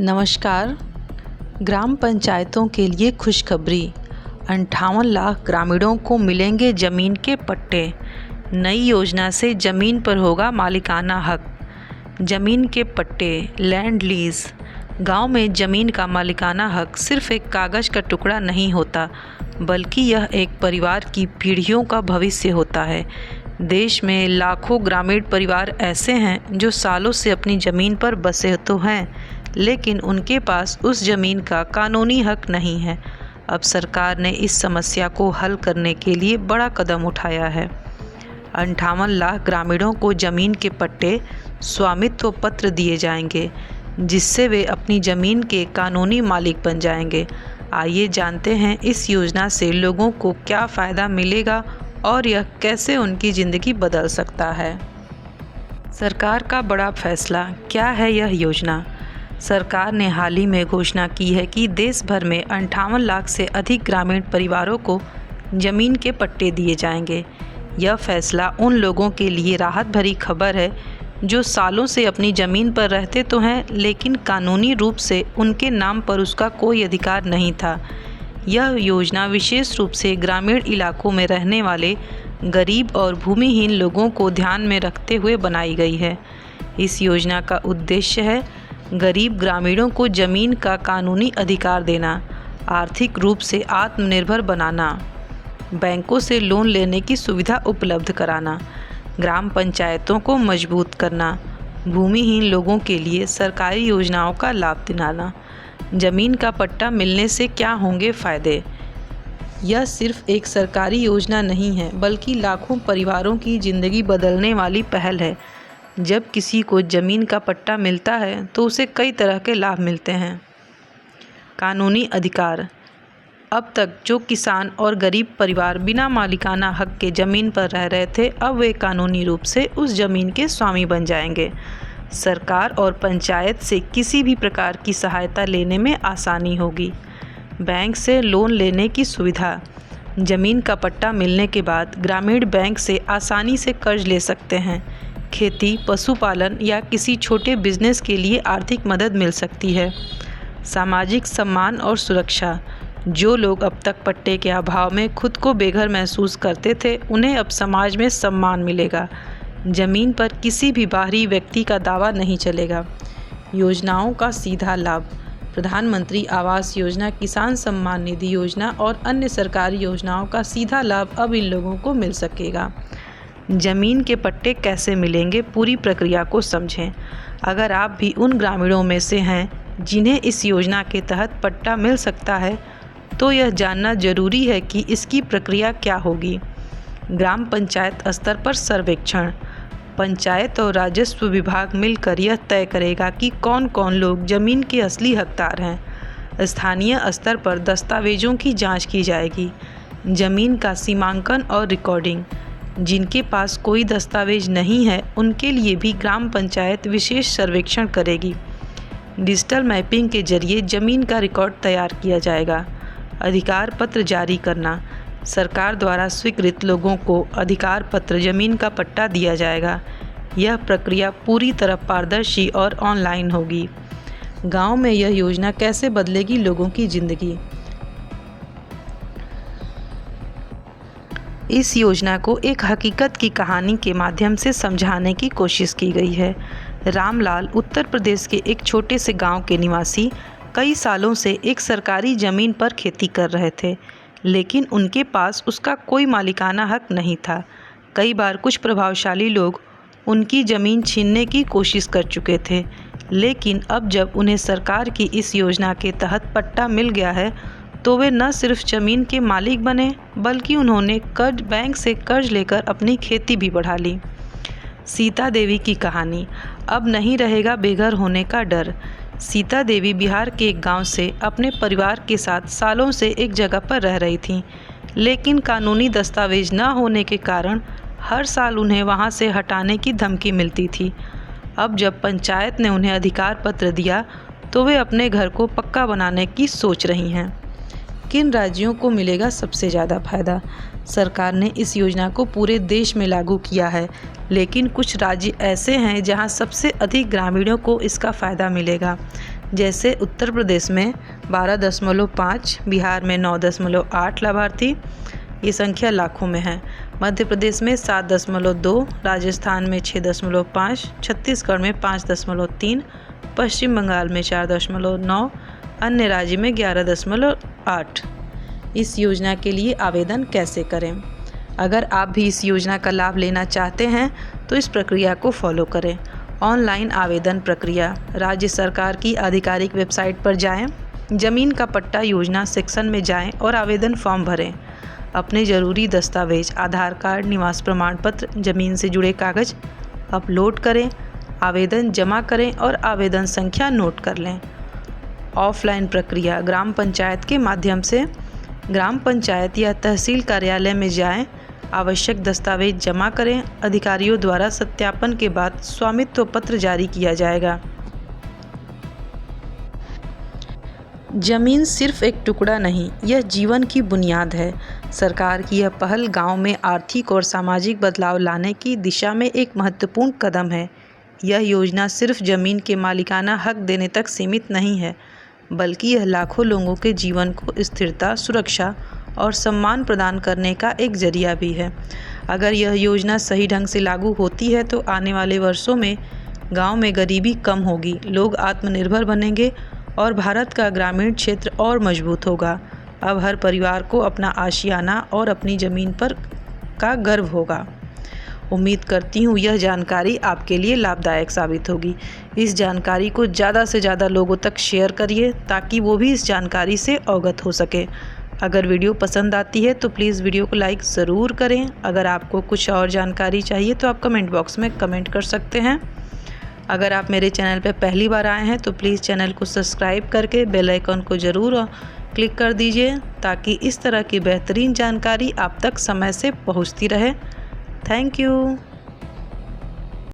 नमस्कार। ग्राम पंचायतों के लिए खुशखबरी। 58 लाख ग्रामीणों को मिलेंगे ज़मीन के पट्टे। नई योजना से ज़मीन पर होगा मालिकाना हक। ज़मीन के पट्टे, लैंड लीज। गांव में ज़मीन का मालिकाना हक सिर्फ एक कागज़ का टुकड़ा नहीं होता, बल्कि यह एक परिवार की पीढ़ियों का भविष्य होता है। देश में लाखों ग्रामीण परिवार ऐसे हैं जो सालों से अपनी ज़मीन पर बसे तो हैं, लेकिन उनके पास उस ज़मीन का कानूनी हक नहीं है। अब सरकार ने इस समस्या को हल करने के लिए बड़ा कदम उठाया है। 58 लाख ग्रामीणों को ज़मीन के पट्टे, स्वामित्व पत्र दिए जाएंगे, जिससे वे अपनी ज़मीन के कानूनी मालिक बन जाएंगे। आइए जानते हैं इस योजना से लोगों को क्या फ़ायदा मिलेगा और यह कैसे उनकी ज़िंदगी बदल सकता है। सरकार का बड़ा फैसला। क्या है यह योजना? सरकार ने हाल ही में घोषणा की है कि देश भर में 58 लाख से अधिक ग्रामीण परिवारों को ज़मीन के पट्टे दिए जाएंगे। यह फैसला उन लोगों के लिए राहत भरी खबर है जो सालों से अपनी ज़मीन पर रहते तो हैं, लेकिन कानूनी रूप से उनके नाम पर उसका कोई अधिकार नहीं था। यह योजना विशेष रूप से ग्रामीण इलाकों में रहने वाले गरीब और भूमिहीन लोगों को ध्यान में रखते हुए बनाई गई है। इस योजना का उद्देश्य है गरीब ग्रामीणों को ज़मीन का कानूनी अधिकार देना, आर्थिक रूप से आत्मनिर्भर बनाना, बैंकों से लोन लेने की सुविधा उपलब्ध कराना, ग्राम पंचायतों को मजबूत करना, भूमिहीन लोगों के लिए सरकारी योजनाओं का लाभ दिलाना। ज़मीन का पट्टा मिलने से क्या होंगे फ़ायदे? यह सिर्फ एक सरकारी योजना नहीं है, बल्कि लाखों परिवारों की ज़िंदगी बदलने वाली पहल है। जब किसी को ज़मीन का पट्टा मिलता है तो उसे कई तरह के लाभ मिलते हैं। कानूनी अधिकार। अब तक जो किसान और गरीब परिवार बिना मालिकाना हक के ज़मीन पर रह रहे थे, अब वे कानूनी रूप से उस ज़मीन के स्वामी बन जाएंगे। सरकार और पंचायत से किसी भी प्रकार की सहायता लेने में आसानी होगी। बैंक से लोन लेने की सुविधा। ज़मीन का पट्टा मिलने के बाद ग्रामीण बैंक से आसानी से कर्ज ले सकते हैं। खेती, पशुपालन या किसी छोटे बिजनेस के लिए आर्थिक मदद मिल सकती है। सामाजिक सम्मान और सुरक्षा। जो लोग अब तक पट्टे के अभाव में खुद को बेघर महसूस करते थे, उन्हें अब समाज में सम्मान मिलेगा। ज़मीन पर किसी भी बाहरी व्यक्ति का दावा नहीं चलेगा। योजनाओं का सीधा लाभ। प्रधानमंत्री आवास योजना, किसान सम्मान निधि योजना और अन्य सरकारी योजनाओं का सीधा लाभ अब इन लोगों को मिल सकेगा। ज़मीन के पट्टे कैसे मिलेंगे, पूरी प्रक्रिया को समझें। अगर आप भी उन ग्रामीणों में से हैं जिन्हें इस योजना के तहत पट्टा मिल सकता है, तो यह जानना जरूरी है कि इसकी प्रक्रिया क्या होगी। ग्राम पंचायत स्तर पर सर्वेक्षण। पंचायत और राजस्व विभाग मिलकर यह तय करेगा कि कौन कौन लोग ज़मीन के असली हकदार हैं। स्थानीय स्तर पर दस्तावेजों की जांच की जाएगी। ज़मीन का सीमांकन और रिकॉर्डिंग। जिनके पास कोई दस्तावेज नहीं है, उनके लिए भी ग्राम पंचायत विशेष सर्वेक्षण करेगी। डिजिटल मैपिंग के जरिए ज़मीन का रिकॉर्ड तैयार किया जाएगा। अधिकार पत्र जारी करना। सरकार द्वारा स्वीकृत लोगों को अधिकार पत्र, ज़मीन का पट्टा दिया जाएगा। यह प्रक्रिया पूरी तरह पारदर्शी और ऑनलाइन होगी। गांव में यह योजना कैसे बदलेगी लोगों की ज़िंदगी? इस योजना को एक हकीकत की कहानी के माध्यम से समझाने की कोशिश की गई है। रामलाल उत्तर प्रदेश के एक छोटे से गांव के निवासी कई सालों से एक सरकारी ज़मीन पर खेती कर रहे थे, लेकिन उनके पास उसका कोई मालिकाना हक नहीं था। कई बार कुछ प्रभावशाली लोग उनकी ज़मीन छीनने की कोशिश कर चुके थे, लेकिन अब जब उन्हें सरकार की इस योजना के तहत पट्टा मिल गया है, तो वे न सिर्फ ज़मीन के मालिक बने, बल्कि उन्होंने बैंक से कर्ज लेकर अपनी खेती भी बढ़ा ली। सीता देवी की कहानी। अब नहीं रहेगा बेघर होने का डर। सीता देवी बिहार के एक गांव से अपने परिवार के साथ सालों से एक जगह पर रह रही थीं, लेकिन कानूनी दस्तावेज न होने के कारण हर साल उन्हें वहां से हटाने की धमकी मिलती थी। अब जब पंचायत ने उन्हें अधिकार पत्र दिया, तो वे अपने घर को पक्का बनाने की सोच रही हैं। किन राज्यों को मिलेगा सबसे ज़्यादा फ़ायदा? सरकार ने इस योजना को पूरे देश में लागू किया है, लेकिन कुछ राज्य ऐसे हैं जहां सबसे अधिक ग्रामीणों को इसका फ़ायदा मिलेगा, जैसे उत्तर प्रदेश में 12.5, बिहार में 9.8 लाभार्थी, ये संख्या लाखों में है। मध्य प्रदेश में 7.2, राजस्थान में 6.5, छत्तीसगढ़ में 5.3, पश्चिम बंगाल में 4.9, अन्य राज्य में 11.8। इस योजना के लिए आवेदन कैसे करें? अगर आप भी इस योजना का लाभ लेना चाहते हैं तो इस प्रक्रिया को फॉलो करें। ऑनलाइन आवेदन प्रक्रिया। राज्य सरकार की आधिकारिक वेबसाइट पर जाएं, ज़मीन का पट्टा योजना सेक्शन में जाएं और आवेदन फॉर्म भरें। अपने ज़रूरी दस्तावेज आधार कार्ड, निवास प्रमाण पत्र, ज़मीन से जुड़े कागज़ अपलोड करें, आवेदन जमा करें और आवेदन संख्या नोट कर लें। ऑफलाइन प्रक्रिया। ग्राम पंचायत के माध्यम से ग्राम पंचायत या तहसील कार्यालय में जाएं, आवश्यक दस्तावेज जमा करें। अधिकारियों द्वारा सत्यापन के बाद स्वामित्व पत्र जारी किया जाएगा। जमीन सिर्फ एक टुकड़ा नहीं, यह जीवन की बुनियाद है। सरकार की यह पहल गांव में आर्थिक और सामाजिक बदलाव लाने की दिशा में एक महत्वपूर्ण कदम है। यह योजना सिर्फ जमीन के मालिकाना हक देने तक सीमित नहीं है, बल्कि यह लाखों लोगों के जीवन को स्थिरता, सुरक्षा और सम्मान प्रदान करने का एक जरिया भी है। अगर यह योजना सही ढंग से लागू होती है तो आने वाले वर्षों में गांव में गरीबी कम होगी, लोग आत्मनिर्भर बनेंगे और भारत का ग्रामीण क्षेत्र और मजबूत होगा। अब हर परिवार को अपना आशियाना और अपनी ज़मीन पर का गर्व होगा। उम्मीद करती हूँ यह जानकारी आपके लिए लाभदायक साबित होगी। इस जानकारी को ज़्यादा से ज़्यादा लोगों तक शेयर करिए ताकि वो भी इस जानकारी से अवगत हो सके। अगर वीडियो पसंद आती है तो प्लीज़ वीडियो को लाइक ज़रूर करें। अगर आपको कुछ और जानकारी चाहिए तो आप कमेंट बॉक्स में कमेंट कर सकते हैं। अगर आप मेरे चैनल पर पहली बार आए हैं तो प्लीज़ चैनल को सब्सक्राइब करके बेल आइकन को ज़रूर क्लिक कर दीजिए ताकि इस तरह की बेहतरीन जानकारी आप तक समय से पहुंचती रहे। Thank you.